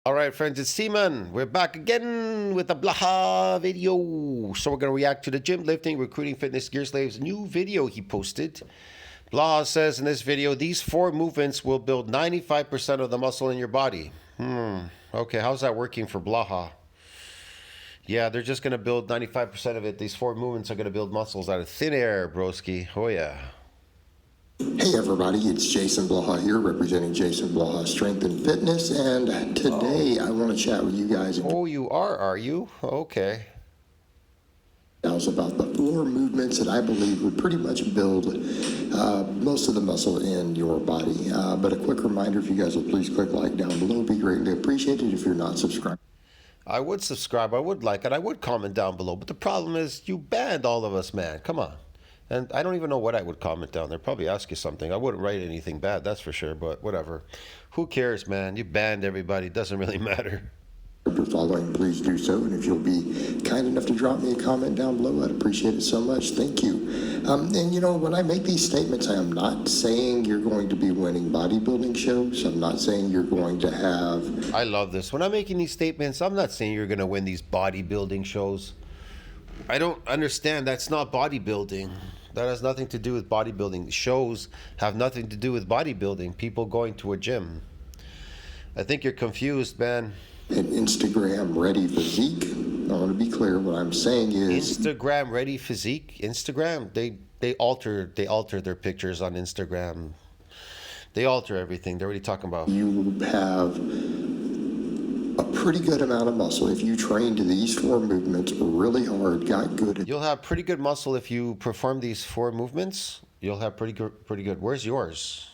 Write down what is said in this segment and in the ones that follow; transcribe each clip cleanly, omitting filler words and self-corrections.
All right, friends, it's Seaman. We're back again with a Blaha video. So we're going to react to the gym lifting, recruiting, fitness, gear slaves new video he posted. Blaha says in this video, these 4 movements will build 95% of the muscle in your body. Okay, how's that working for Blaha? Yeah, they're just going to build 95% of it. These 4 movements are going to build muscles out of thin air, broski. Oh, yeah. Hey everybody, it's JasonBlaha here representing JasonBlaha Strength and Fitness, and today I want to chat with you guys you are you? Okay. about the 4 movements that I believe would pretty much build most of the muscle in your body. But a quick reminder, if you guys will please click like down below, be greatly appreciated. If you're not subscribed, I would subscribe, I would like it, I would comment down below, but the problem is you banned all of us, man. Come on. And I don't even know what I would comment down there. Probably ask you something. I wouldn't write anything bad, that's for sure, but whatever. Who cares, man? You banned everybody. It doesn't really matter. If you're following, please do so. And if you'll be kind enough to drop me a comment down below, I'd appreciate it so much. Thank you. And you know, when I make these statements, I am not saying you're going to be winning bodybuilding shows. I'm not saying you're going to have... I love this. When I'm making these statements, I'm not saying you're going to win these bodybuilding shows. I don't understand. That's not bodybuilding. That has nothing to do with bodybuilding. Shows have nothing to do with bodybuilding. People going to a gym. I think you're confused, man. An Instagram ready physique. I want to be clear. What I'm saying is Instagram ready physique. Instagram. They alter their pictures on Instagram. They alter everything. They're already talking about. You have a pretty good amount of muscle if you train to these 4 movements really hard, got good. You'll have pretty good muscle if you perform these 4 movements. You'll have pretty good. Where's yours?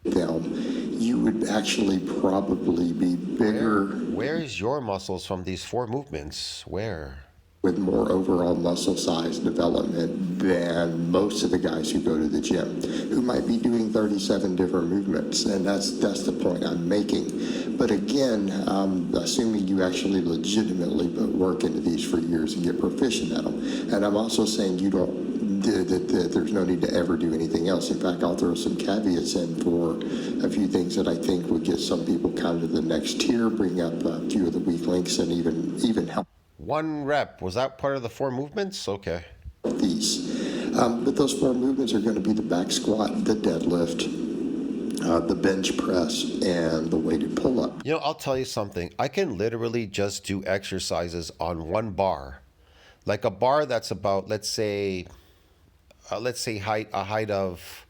You would actually probably be bigger. Where is your muscles from these 4 movements? Where? With more overall muscle size development than most of the guys who go to the gym, who might be doing 37 different movements, and that's the point I'm making. But again, assuming you actually legitimately put work into these for years and get proficient at them, and I'm also saying you don't. That there's no need to ever do anything else. In fact, I'll throw some caveats in for a few things that I think would get some people kind of to the next tier, bring up a few of the weak links, and even help. 1 rep. Was that part of the 4 movements? Okay. These. But those 4 movements are going to be the back squat, the deadlift, the bench press, and the weighted pull-up. You know, I'll tell you something. I can literally just do exercises on 1 bar. Like a bar that's about, let's say a height of,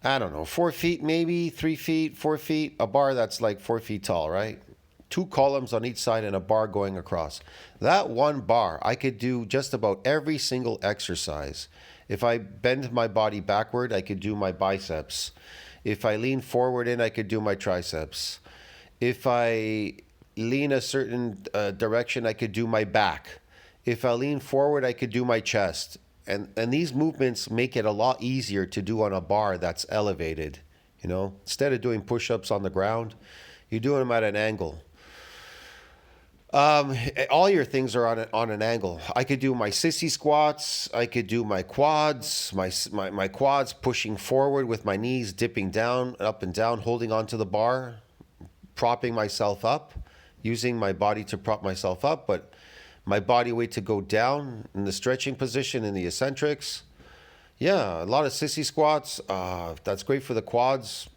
I don't know, 4 feet maybe, 3 feet, 4 feet. A bar that's like 4 feet tall, right? 2 columns on each side and a bar going across. That 1 bar, I could do just about every single exercise. If I bend my body backward, I could do my biceps. If I lean forward I could do my triceps. If I lean a certain direction, I could do my back. If I lean forward, I could do my chest. And these movements make it a lot easier to do on a bar that's elevated. You know, instead of doing push-ups on the ground, you're doing them at an angle. All your things are on an angle. I could do my sissy squats. I could do my quads, my quads pushing forward with my knees dipping down, up and down, holding onto the bar, propping myself up, using my body to prop myself up, but my body weight to go down in the stretching position in the eccentrics. Yeah, a lot of sissy squats. That's great for the quads.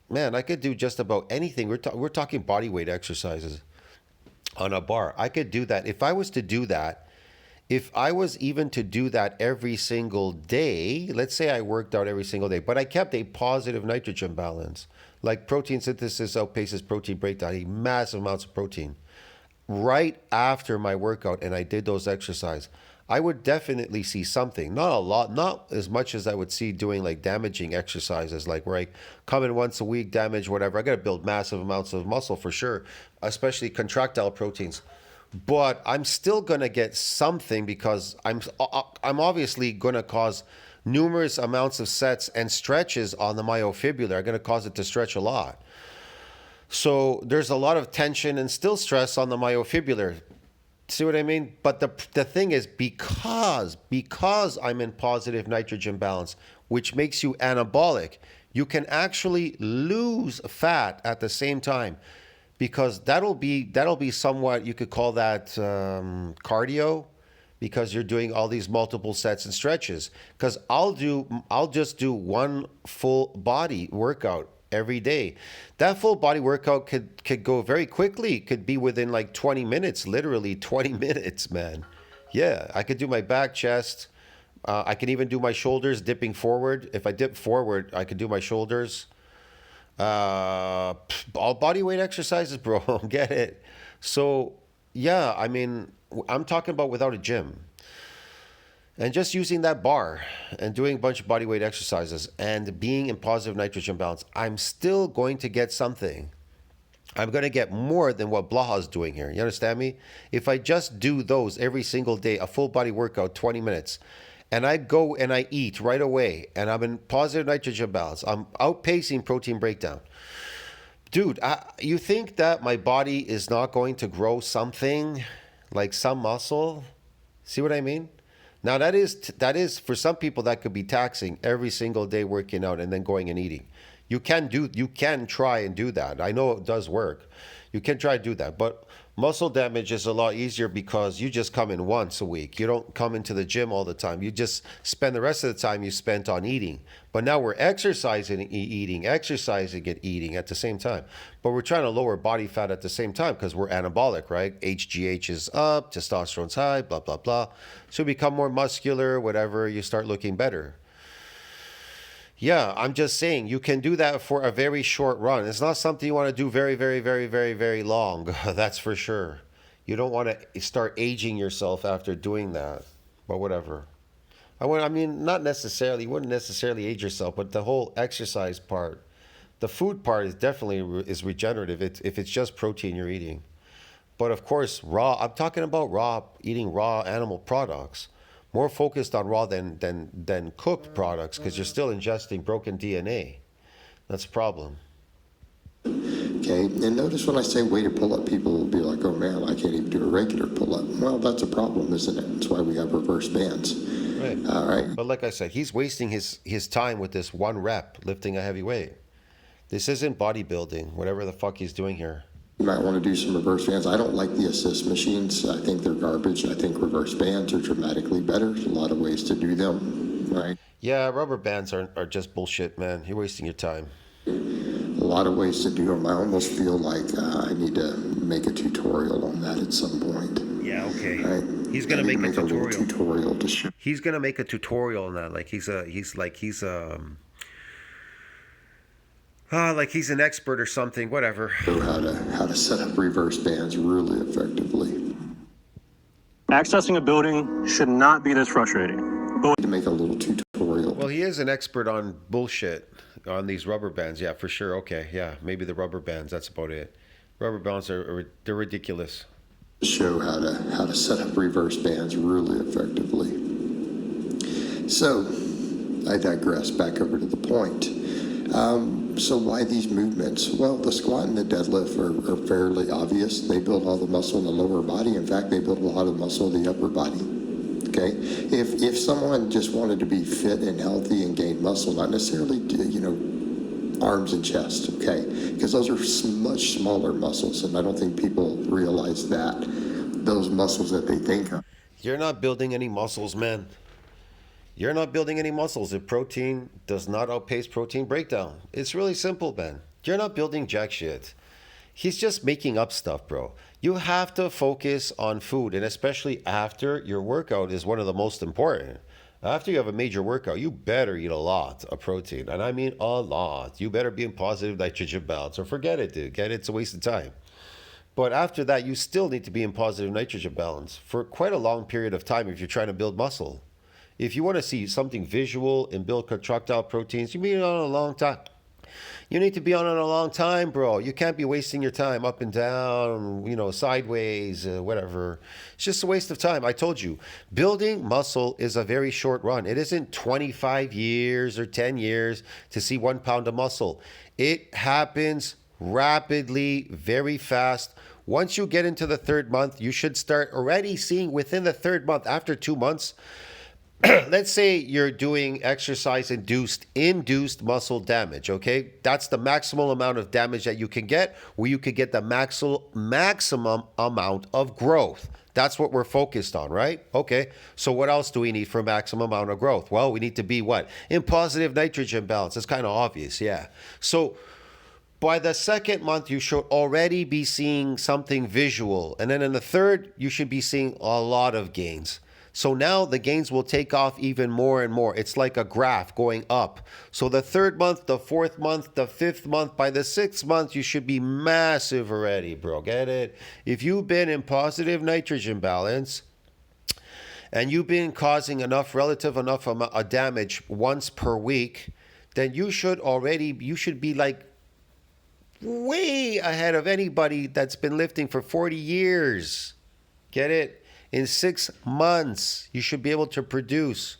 Man, I could do just about anything. We're talking body weight exercises on a bar. I could do that. If I was to do that, if I was even to do that every single day, let's say I worked out every single day, but I kept a positive nitrogen balance, like protein synthesis outpaces protein breakdown, I eat massive amounts of protein right after my workout, and I did those exercises, I would definitely see something. Not a lot, not as much as I would see doing like damaging exercises, like where I come in once a week, damage whatever. I got to build massive amounts of muscle for sure, especially contractile proteins. But I'm still going to get something because I'm obviously going to cause numerous amounts of sets and stretches on the myofibula. I'm going to cause it to stretch a lot. So there's a lot of tension and still stress on the myofibula. See what I mean? But the thing is, because I'm in positive nitrogen balance, which makes you anabolic, you can actually lose fat at the same time. because that'll be somewhat, you could call that cardio, because you're doing all these multiple sets and stretches. Because I'll just do one full body workout every day. That full body workout could go very quickly. Could be within like 20 minutes, literally 20 minutes, man. Yeah, I could do my back, chest. I can even do my shoulders dipping forward. If I dip forward, I could do my shoulders. All body weight exercises, bro. Get it? So, yeah, I mean, I'm talking about without a gym and just using that bar and doing a bunch of body weight exercises and being in positive nitrogen balance. I'm still going to get something. I'm going to get more than what Blaha is doing here. You understand me? If I just do those every single day, a full body workout, 20 minutes, and I go and I eat right away, and I'm in positive nitrogen balance, I'm outpacing protein breakdown. Dude, you think that my body is not going to grow something like some muscle? See what I mean? Now that is for some people that could be taxing every single day working out and then going and eating. You can try and do that. I know it does work. You can try to do that, but muscle damage is a lot easier because you just come in once a week. You don't come into the gym all the time. You just spend the rest of the time you spent on eating. But now we're exercising and eating, exercising and eating at the same time. But we're trying to lower body fat at the same time because we're anabolic, right? HGH is up, testosterone's high, blah, blah, blah. So you become more muscular, whatever, you start looking better. Yeah, I'm just saying you can do that for a very short run. It's not something you want to do very, very, very, very, very long. That's for sure. You don't want to start aging yourself after doing that. But whatever. I mean, not necessarily. You wouldn't necessarily age yourself, but the whole exercise part, the food part is definitely is regenerative. If it's just protein you're eating. But of course, raw. I'm talking about eating raw animal products. More focused on raw than cooked products because you're still ingesting broken DNA. That's a problem. Okay, and notice when I say weighted pull-up, people will be like, oh man, I can't even do a regular pull-up. Well, that's a problem, isn't it? That's why we have reverse bands. Right. All right. But like I said, he's wasting his time with this one rep lifting a heavy weight. This isn't bodybuilding, whatever the fuck he's doing here. You might want to do some reverse bands. I don't like the assist machines. I think they're garbage. I think reverse bands are dramatically better. There's a lot of ways to do them, right? Yeah, rubber bands are just bullshit, man. You're wasting your time. A lot of ways to do them. I almost feel like I need to make a tutorial on that at some point. Yeah, okay. Right? He's gonna make a tutorial. little tutorial to show. He's gonna make a tutorial on that. Like he's an expert or something. Whatever. How to set up reverse bands really effectively. Accessing a building should not be this frustrating. To make a little tutorial. Well, he is an expert on bullshit on these rubber bands. Yeah, for sure. Okay, yeah, maybe the rubber bands. That's about it. Rubber bands they're ridiculous. Show how to set up reverse bands really effectively. So, I digress. Back over to the point. So why these movements? Well, the squat and the deadlift are fairly obvious. They build all the muscle in the lower body. In fact, they build a lot of muscle in the upper body. Okay, if someone just wanted to be fit and healthy and gain muscle, not necessarily arms and chest, okay, because those are much smaller muscles, and I don't think people realize that those muscles that they think of. You're not building any muscles, man. You're not building any muscles if protein does not outpace protein breakdown. It's really simple, man. You're not building jack shit. He's just making up stuff, bro. You have to focus on food, and especially after your workout is one of the most important. After you have a major workout, you better eat a lot of protein, and I mean a lot. You better be in positive nitrogen balance, or forget it, dude. It's a waste of time. But after that, you still need to be in positive nitrogen balance for quite a long period of time if you're trying to build muscle. If you want to see something visual and build contractile proteins, you need it on a long time. You need to be on it a long time, bro. You can't be wasting your time up and down, sideways, whatever. It's just a waste of time. I told you, building muscle is a very short run. It isn't 25 years or 10 years to see 1 pound of muscle. It happens rapidly, very fast. Once you get into the 3rd month, you should start already seeing within the 3rd month, after 2 months, let's say you're doing exercise induced muscle damage, okay? That's the maximal amount of damage that you can get, where you could get the maximum amount of growth. That's what we're focused on, right? Okay. So what else do we need for maximum amount of growth? Well, we need to be what? In positive nitrogen balance. It's kind of obvious, yeah. So by the second month, you should already be seeing something visual. And then in the third, you should be seeing a lot of gains. So now the gains will take off even more and more. It's like a graph going up. So the third month, the fourth month, the fifth month, by the sixth month, you should be massive already, bro. Get it? If you've been in positive nitrogen balance and you've been causing enough amount of damage once per week, then you should be like way ahead of anybody that's been lifting for 40 years. Get it? In 6 months, you should be able to produce.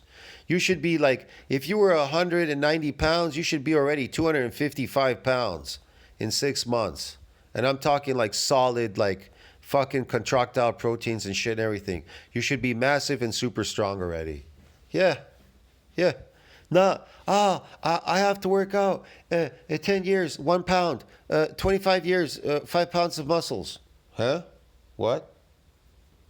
You should be like, if you were 190 pounds, you should be already 255 pounds in 6 months. And I'm talking like solid, like fucking contractile proteins and shit and everything. You should be massive and super strong already. Yeah. Yeah. No, I have to work out. 10 years, 1 pound. 25 years, 5 pounds of muscles. Huh? What?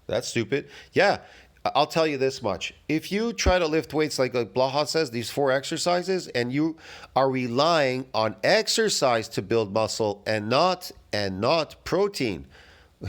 That's stupid. Yeah, I'll tell you this much. If you try to lift weights like Blaha says, these 4 exercises, and you are relying on exercise to build muscle and not protein,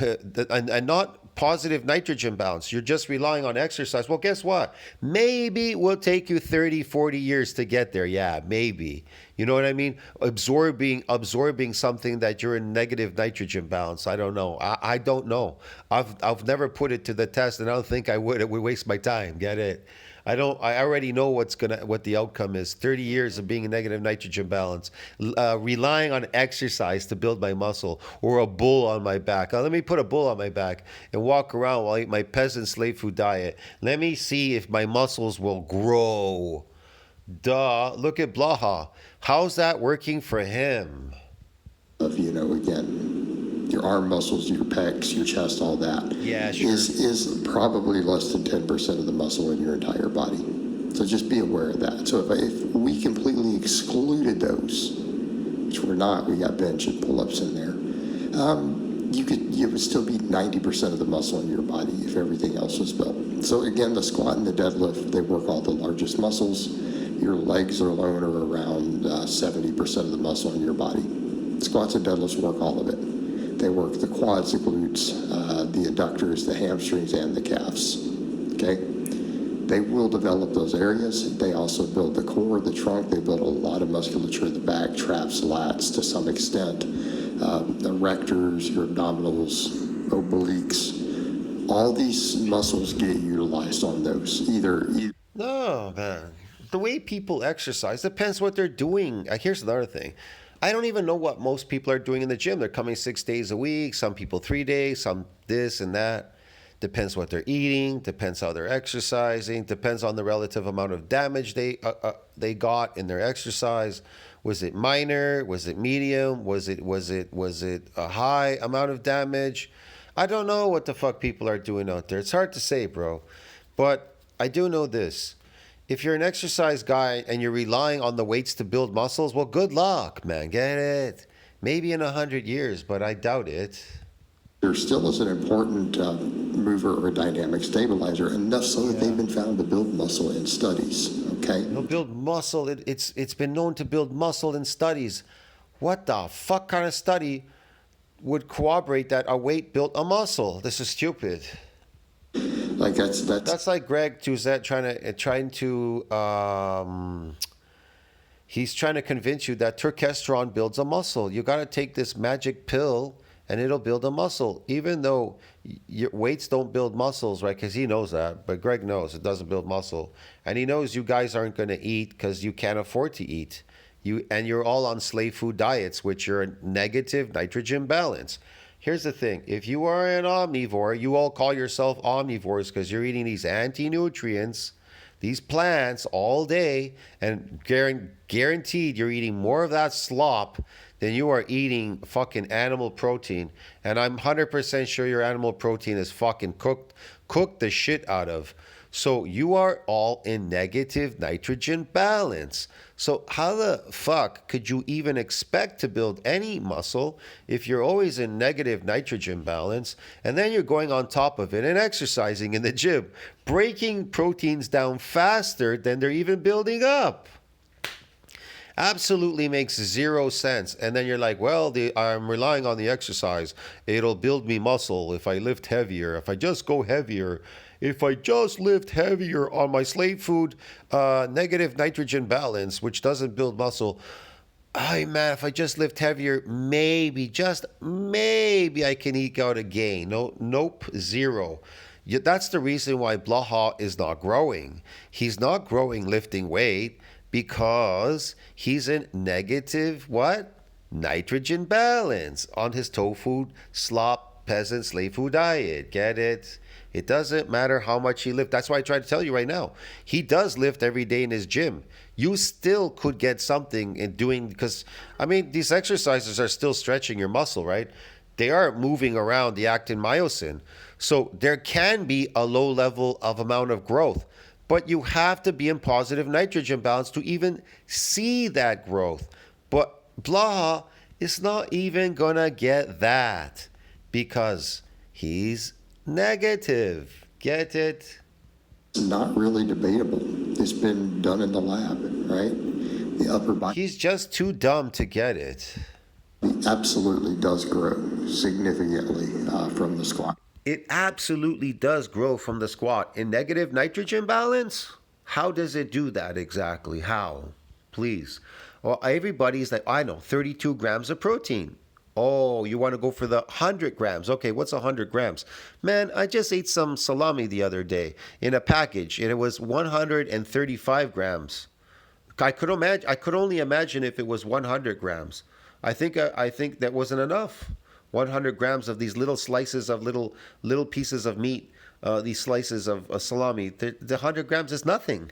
and not positive nitrogen balance, you're just relying on exercise. Well, guess what? Maybe it will take you 30, 40 years to get there. Yeah, maybe. You know what I mean? Absorbing something that you're in negative nitrogen balance. I don't know. I don't know. I've never put it to the test, and I don't think I would. It would waste my time. Get it? I already know what the outcome is. 30 years of being in negative nitrogen balance, relying on exercise to build my muscle, or a bull on my back. Let me put a bull on my back and walk around while I eat my peasant slave food diet. Let me see if my muscles will grow. Duh. Look at Blaha. How's that working for him? Again, your arm muscles, your pecs, your chest, all that. Yeah, sure. Is probably less than 10% of the muscle in your entire body. So just be aware of that. So if we completely excluded those, which we're not, we got bench and pull-ups in there, you would still be 90% of the muscle in your body if everything else was built. So again, the squat and the deadlift, they work all the largest muscles. Your legs alone are around 70% of the muscle in your body. Squats and deadlifts work all of it. They work the quads, the glutes, the adductors, the hamstrings, and the calves. Okay? They will develop those areas. They also build the core, the trunk. They build a lot of musculature in the back, traps, lats to some extent. The rectors, your abdominals, obliques. All these muscles get utilized on those. No, man. The way people exercise depends what they're doing. Here's another thing. I don't even know what most people are doing in the gym. They're coming 6 days a week, some people 3 days, some this and that. Depends what they're eating, depends how they're exercising, depends on the relative amount of damage they got in their exercise. Was it minor? Was it medium? Was it a high amount of damage? I don't know what the fuck people are doing out there. It's hard to say, bro. But I do know this. If you're an exercise guy and you're relying on the weights to build muscles, well, good luck, man. Get it? Maybe in 100 years, but I doubt it. There still is an important mover or dynamic stabilizer, enough so that they've been found to build muscle in studies. Okay? It'll build muscle. It's been known to build muscle in studies. What the fuck kind of study would corroborate that a weight built a muscle? This is stupid. Like that's like Greg Tuzet he's trying to convince you that turkesterone builds a muscle. You got to take this magic pill and it'll build a muscle, even though your weights don't build muscles, right? Because he knows that, but Greg knows it doesn't build muscle, and he knows you guys aren't going to eat because you can't afford to eat. You're all on slave food diets, which are a negative nitrogen balance. Here's the thing. If you are an omnivore, you all call yourself omnivores because you're eating these anti-nutrients, these plants all day, and guaranteed you're eating more of that slop than you are eating fucking animal protein. And I'm 100% sure your animal protein is fucking cooked the shit out of. So you are all in negative nitrogen balance. So how the fuck could you even expect to build any muscle if you're always in negative nitrogen balance, and then you're going on top of it and exercising in the gym, breaking proteins down faster than they're even building up? Absolutely makes zero sense. And then you're like, well, I'm relying on the exercise. It'll build me muscle if I lift heavier, if I just go heavier, if I just lift heavier on my slave food, negative nitrogen balance, which doesn't build muscle. Hey man, if I just lift heavier, maybe, just maybe I can eke out a gain. No, nope, zero. Yeah, that's the reason why Blaha is not growing. He's not growing lifting weight because he's in negative what? Nitrogen balance on his tofu, slop, peasant, slave food diet. Get it? It doesn't matter how much he lifts. That's why I try to tell you right now. He does lift every day in his gym. You still could get something in doing, because, I mean, these exercises are still stretching your muscle, right? They are moving around the actin myosin. So there can be a low level of amount of growth, but you have to be in positive nitrogen balance to even see that growth. But Blaha is not even gonna get that because he's negative. Get it? Not really debatable. It's been done in the lab, right? The upper body He's just too dumb to get it. absolutely does grow significantly from the squat. It absolutely does grow from the squat. In negative nitrogen balance? How does it do that exactly? How? Please. Well, everybody's like, I know, 32 grams of protein. Oh, you want to go for the 100 grams. Okay, what's 100 grams? Man, I just ate some salami the other day in a package, and it was 135 grams. I could only imagine if it was 100 grams. I think that wasn't enough. 100 grams of these little slices of little pieces of meat, these slices of salami. The 100 grams is nothing.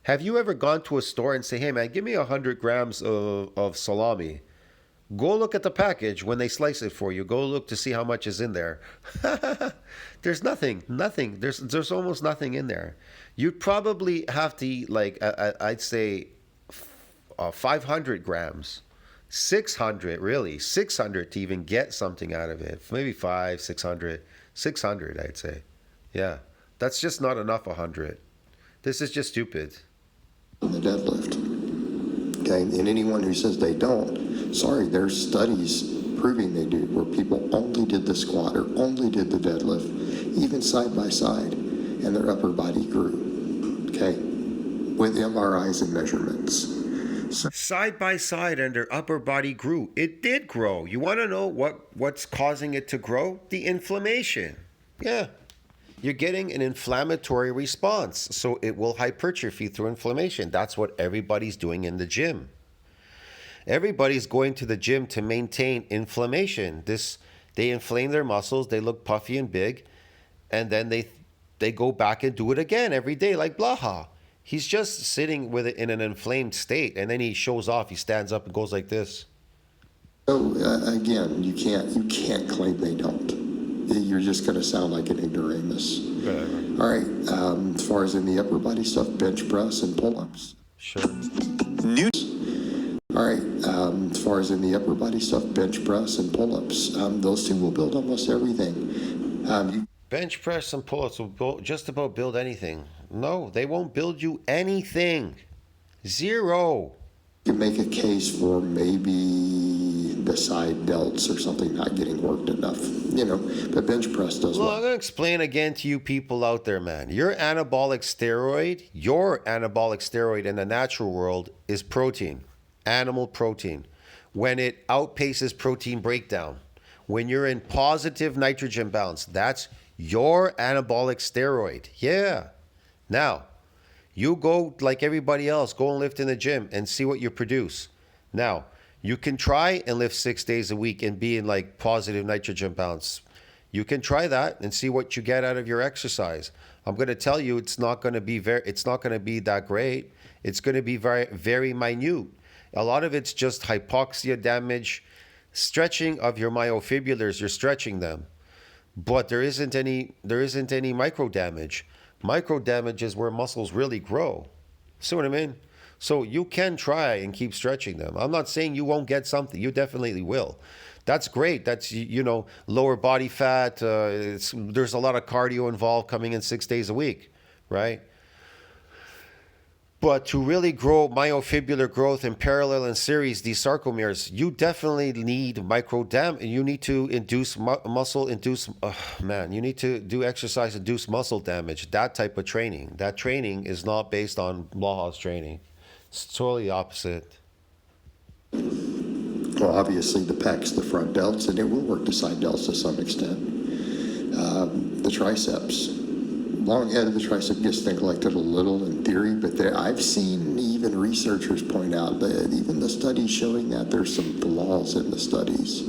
Have you ever gone to a store and say, hey man, give me 100 grams of salami? Go look at the package when they slice it for you. Go look to see how much is in there. There's nothing. There's almost nothing in there. You'd probably have to eat like, I'd say 500 grams. 600, really. 600 to even get something out of it. Maybe 600. 600, I'd say. Yeah. That's just not enough 100. This is just stupid. In the deadlift. Okay, and anyone who says they don't, sorry, there's studies proving they do, where people only did the squat or only did the deadlift, even side by side, and their upper body grew. Okay, with MRIs and measurements. So, Side by side and their upper body grew. It did grow. You want to know what's causing it to grow? The inflammation. Yeah. You're getting an inflammatory response, so it will hypertrophy through inflammation. That's what everybody's doing in the gym. Everybody's going to the gym to maintain inflammation. They inflame their muscles, they look puffy and big, and then they go back and do it again every day like Blaha. He's just sitting with it in an inflamed state, and then he shows off. He stands up and goes like this. again, you can't claim they don't. You're just going to sound like an ignoramus. All right. As far as in the upper body stuff, bench press and pull-ups. Sure. All right. As far as in the upper body stuff, bench press and pull-ups. Those two will build almost everything. Bench press and pull-ups will just about build anything. No, they won't build you anything. Zero. You can make a case for maybe the side delts or something not getting worked enough, but bench press does Well, well. I'm going to explain again to you people out there, man. Your anabolic steroid in the natural world is protein, animal protein. When it outpaces protein breakdown, when you're in positive nitrogen balance, that's your anabolic steroid. Yeah. Now, you go like everybody else, go and lift in the gym and see what you produce. Now, you can try and lift 6 days a week and be in like positive nitrogen balance. You can try that and see what you get out of your exercise. I'm going to tell you it's not going to be that great. It's going to be very, very minute. A lot of it's just hypoxia damage, stretching of your myofibrillars, you're stretching them. But there isn't any micro damage. Micro damage is where muscles really grow. See what I mean? So you can try and keep stretching them. I'm not saying you won't get something. You definitely will. That's great. That's, lower body fat. There's a lot of cardio involved coming in 6 days a week, right? But to really grow myofibrillar growth in parallel and series, these sarcomeres, you definitely need micro damage. You need to induce you need to do exercise, induce muscle damage, that type of training. That training is not based on Blaha's training. It's totally opposite. Well, obviously the pecs, the front delts, and it will work the side delts to some extent. The triceps. Long head of the tricep gets neglected a little in theory, but I've seen even researchers point out that even the studies showing that there's some flaws in the studies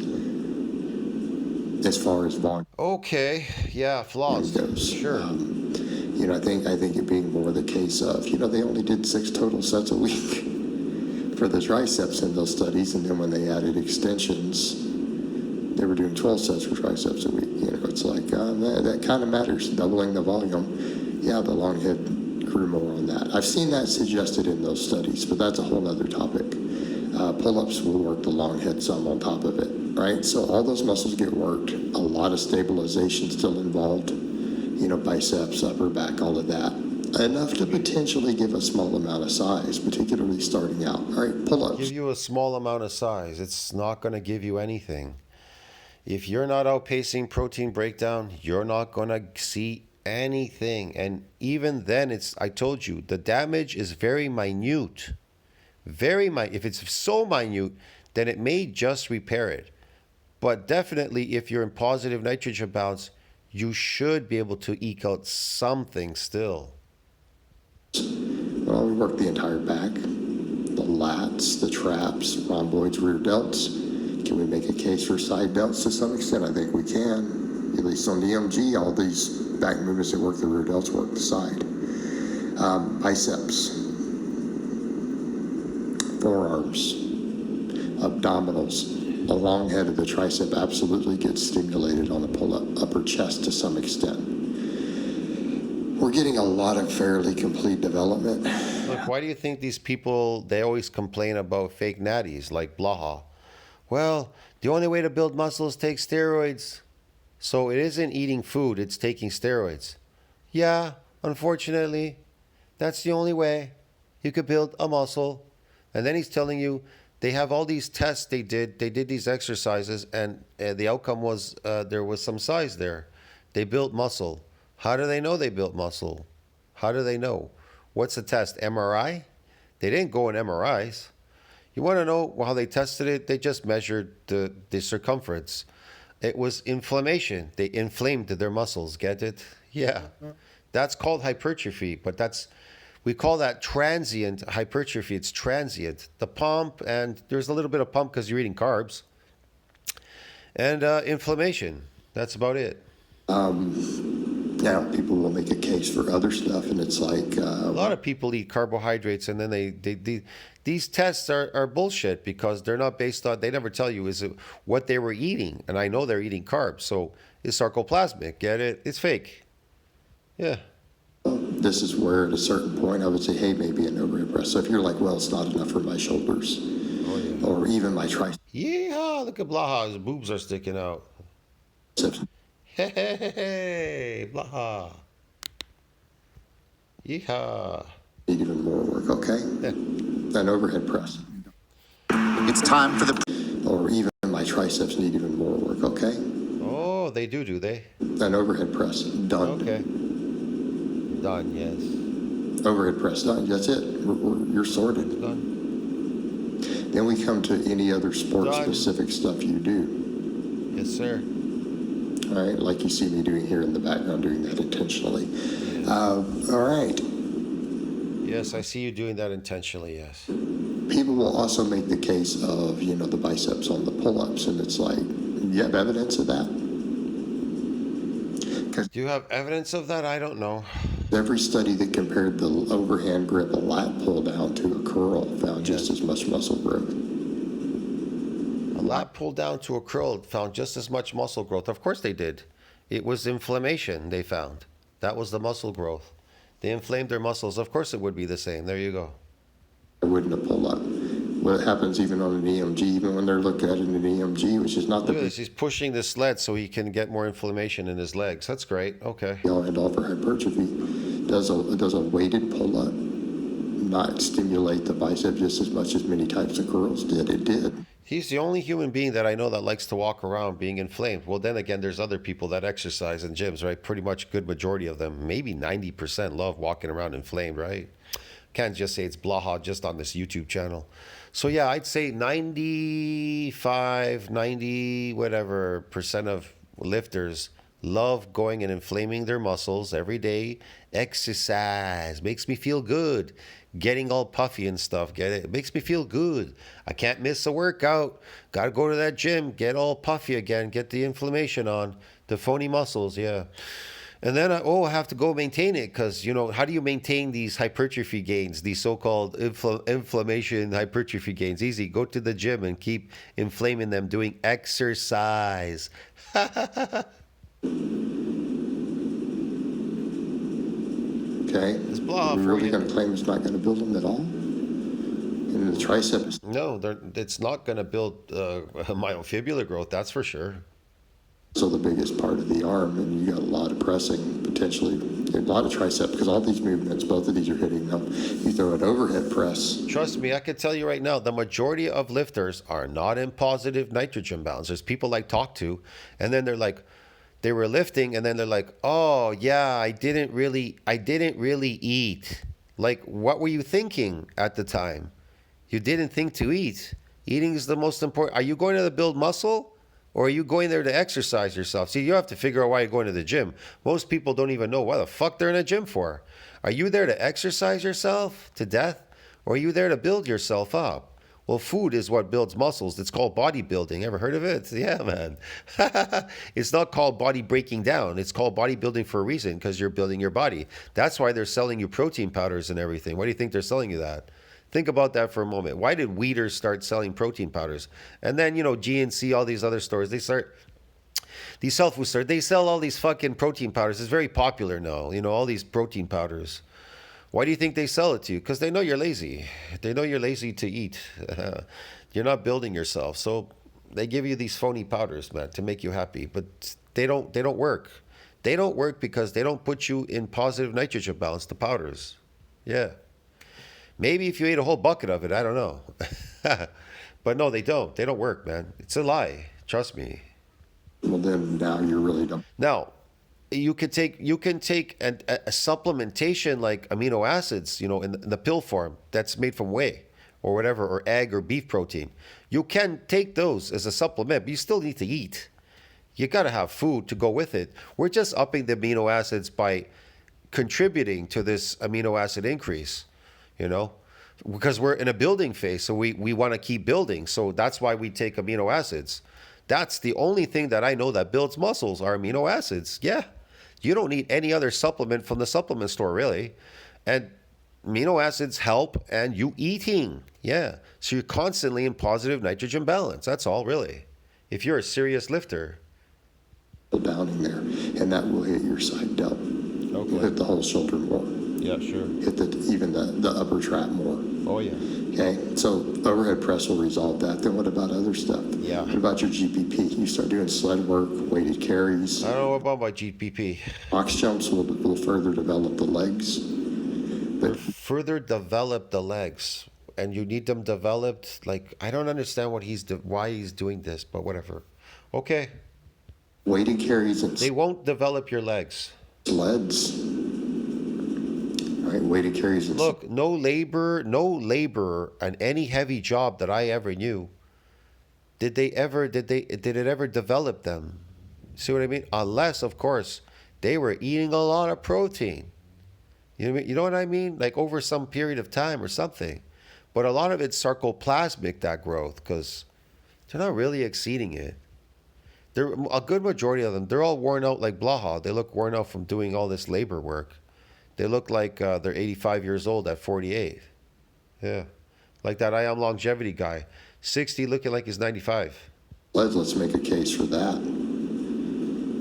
as far as volume. Okay, yeah, flaws. Goes. Sure. I think it being more the case of, they only did 6 total sets a week for the triceps in those studies, and then when they added extensions, they were doing 12 sets for triceps a week. It's like, that kind of matters, doubling the volume. Yeah, the long head grew more on that. I've seen that suggested in those studies, but that's a whole other topic. Pull-ups will work the long head some on top of it, right? So all those muscles get worked. A lot of stabilization still involved. Biceps, upper back, all of that. Enough to potentially give a small amount of size, particularly starting out. All right, pull-ups. Give you a small amount of size. It's not going to give you anything. If you're not outpacing protein breakdown, you're not going to see anything. And even then, I told you, the damage is very minute. Very minute. If it's so minute, then it may just repair it. But definitely, if you're in positive nitrogen bounce, you should be able to eke out something still. Well, we work the entire back, the lats, the traps, rhomboids, rear delts. Can we make a case for side delts to some extent? I think we can. At least on the MG, all these back movements that work the rear delts work the side. Biceps, forearms, abdominals. The long head of the tricep absolutely gets stimulated on the pull-up, upper chest to some extent. We're getting a lot of fairly complete development. Look, why do you think these people, they always complain about fake natties like Blaha? Well, the only way to build muscle is take steroids. So it isn't eating food, it's taking steroids. Yeah, unfortunately, that's the only way you could build a muscle. And then he's telling you they have all these tests they did these exercises, and the outcome was there was some size there. They built muscle. How do they know they built muscle? How do they know? What's the test? MRI? They didn't go in MRIs. You want to know how they tested it? They just measured the circumference. It was inflammation. They inflamed their muscles. Get it? Yeah. That's called hypertrophy, but we call that transient hypertrophy. It's transient. The pump, and there's a little bit of pump because you're eating carbs, and inflammation. That's about it. Now, people will make a case for other stuff, and it's like... a lot of people eat carbohydrates, and then these tests are bullshit because they're not based on... They never tell you is it what they were eating, and I know they're eating carbs, so it's sarcoplasmic. Get it? It's fake. Yeah. This is where, at a certain point, I would say, hey, maybe an overhead press. So if you're like, well, it's not enough for my shoulders, or even my triceps. Yeah, look at Blaha. His boobs are sticking out. Hey, Blaha. Yeehaw. Need even more work, okay? Yeah. An overhead press. It's time for the... Or even my triceps need even more work, okay? Oh, they do they? An overhead press, done. Okay. Done, yes. Overhead press, done. That's it. You're sorted. Done. Then we come to any other sport-specific stuff you do. Yes, sir. All right, like you see me doing here in the background, doing that intentionally. Yes. All right. Yes, I see you doing that intentionally, yes. People will also make the case of, the biceps on the pull-ups, and it's like, you have evidence of that? Do you have evidence of that? I don't know. Every study that compared the overhand grip, a lat pull down to a curl, found just as much muscle growth. A lat pull down to a curl found just as much muscle growth. Of course they did. It was inflammation they found. That was the muscle growth. They inflamed their muscles. Of course it would be the same. There you go. I wouldn't have pulled up. What happens even on an EMG, even when they're looking at it in an EMG, which is not the Look at this. He's pushing the sled so he can get more inflammation in his legs. That's great. Okay. and all for hypertrophy, does a weighted pull-up not stimulate the bicep just as much as many types of curls did? It did. He's the only human being that I know that likes to walk around being inflamed. Well, then again, there's other people that exercise in gyms, right? Pretty much good majority of them, maybe 90% love walking around inflamed, right? Can't just say it's Blaha just on this YouTube channel. So yeah, I'd say 95, 90, whatever percent of lifters love going and inflaming their muscles every day. Exercise makes me feel good. Getting all puffy and stuff, get it? It makes me feel good. I can't miss a workout. Got to go to that gym, get all puffy again, get the inflammation on, the phony muscles, yeah. And then I have to go maintain it because, how do you maintain these hypertrophy gains, these so-called inflammation hypertrophy gains? Easy, go to the gym and keep inflaming them doing exercise. Okay? It's Blaha We're for really you. going to claim it's not going to build them at all? And the tricep is No, it's not going to build myofibrillar growth, that's for sure. also the biggest part of the arm, and you got a lot of pressing, potentially, a lot of tricep, because all these movements, both of these are hitting them. You throw an overhead press. Trust me, I can tell you right now, the majority of lifters are not in positive nitrogen balance. There's people I talk to, and then they're like, they were lifting, and then they're like, oh yeah, I didn't really eat. Like, what were you thinking at the time? You didn't think to eat. Eating is the most important. Are you going to build muscle? Or are you going there to exercise yourself? See, you have to figure out why you're going to the gym. Most people don't even know why the fuck they're in a gym for. Are you there to exercise yourself to death? Or are you there to build yourself up? Well, food is what builds muscles. It's called bodybuilding. Ever heard of it? Yeah, man. It's not called body breaking down. It's called bodybuilding for a reason, because you're building your body. That's why they're selling you protein powders and everything. Why do you think they're selling you that? Think about that for a moment. Why did Weeders start selling protein powders? And then, GNC, all these other stores, these health food stores, they sell all these fucking protein powders. It's very popular now, all these protein powders. Why do you think they sell it to you? Because they know you're lazy. They know you're lazy to eat. You're not building yourself. So they give you these phony powders, man, to make you happy. But they don't work. They don't work because they don't put you in positive nitrogen balance, the powders. Yeah. Maybe if you ate a whole bucket of it, I don't know. But no, they don't. They don't work, man. It's a lie. Trust me. Well, then now you're really dumb. Now, you can take a supplementation like amino acids, in the pill form that's made from whey or whatever, or egg or beef protein. You can take those as a supplement, but you still need to eat. You got to have food to go with it. We're just upping the amino acids by contributing to this amino acid increase, because we're in a building phase. So we want to keep building. So that's why we take amino acids. That's the only thing that I know that builds muscles are amino acids. Yeah. You don't need any other supplement from the supplement store, really. And amino acids help, and you eating. Yeah. So you're constantly in positive nitrogen balance. That's all, really. If you're a serious lifter. Downing there, and that will hit your side delt. Okay. You'll hit the whole shoulder more. Yeah, sure. Hit even the upper trap more. Oh, yeah. Okay, so overhead press will resolve that. Then what about other stuff? Yeah. What about your GPP? You start doing sled work, weighted carries. I don't know about my GPP. Box jumps will further develop the legs. But Further develop the legs. And you need them developed. Like, I don't understand why he's doing this, but whatever. Okay. weighted carries and They won't develop your legs. sleds. All right, weighted carries and Look, no laborer on any heavy job that I ever knew, did it ever develop them? See what I mean? Unless, of course, they were eating a lot of protein. You know what I mean? Like over some period of time or something. But a lot of it's sarcoplasmic, that growth, because they're not really exceeding it. They're a good majority of them, they're all worn out like Blaha. They look worn out from doing all this labor work. They look like they're 85 years old at 48. Yeah. Like that I Am Longevity guy. 60 looking like he's 95. sleds. Let's make a case for that.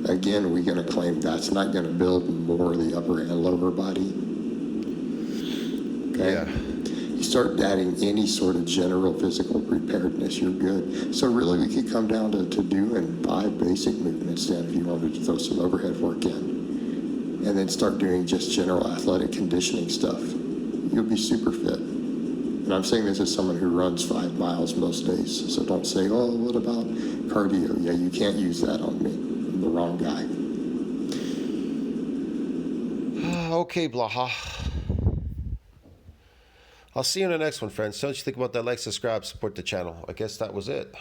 Again, we're going to claim that's not going to build more of the upper and lower body. okay? Yeah. You start adding any sort of general physical preparedness, you're good. So really we could come down to doing 5 basic movements then if you wanted to throw some overhead work in. And then start doing just general athletic conditioning stuff. You'll be super fit. And I'm saying this as someone who runs 5 miles most days. So don't say, oh, what about cardio? Yeah, you can't use that on me. I'm the wrong guy. Okay, Blaha. I'll see you in the next one, friends. Don't you think about that? Like, subscribe, support the channel. I guess that was it.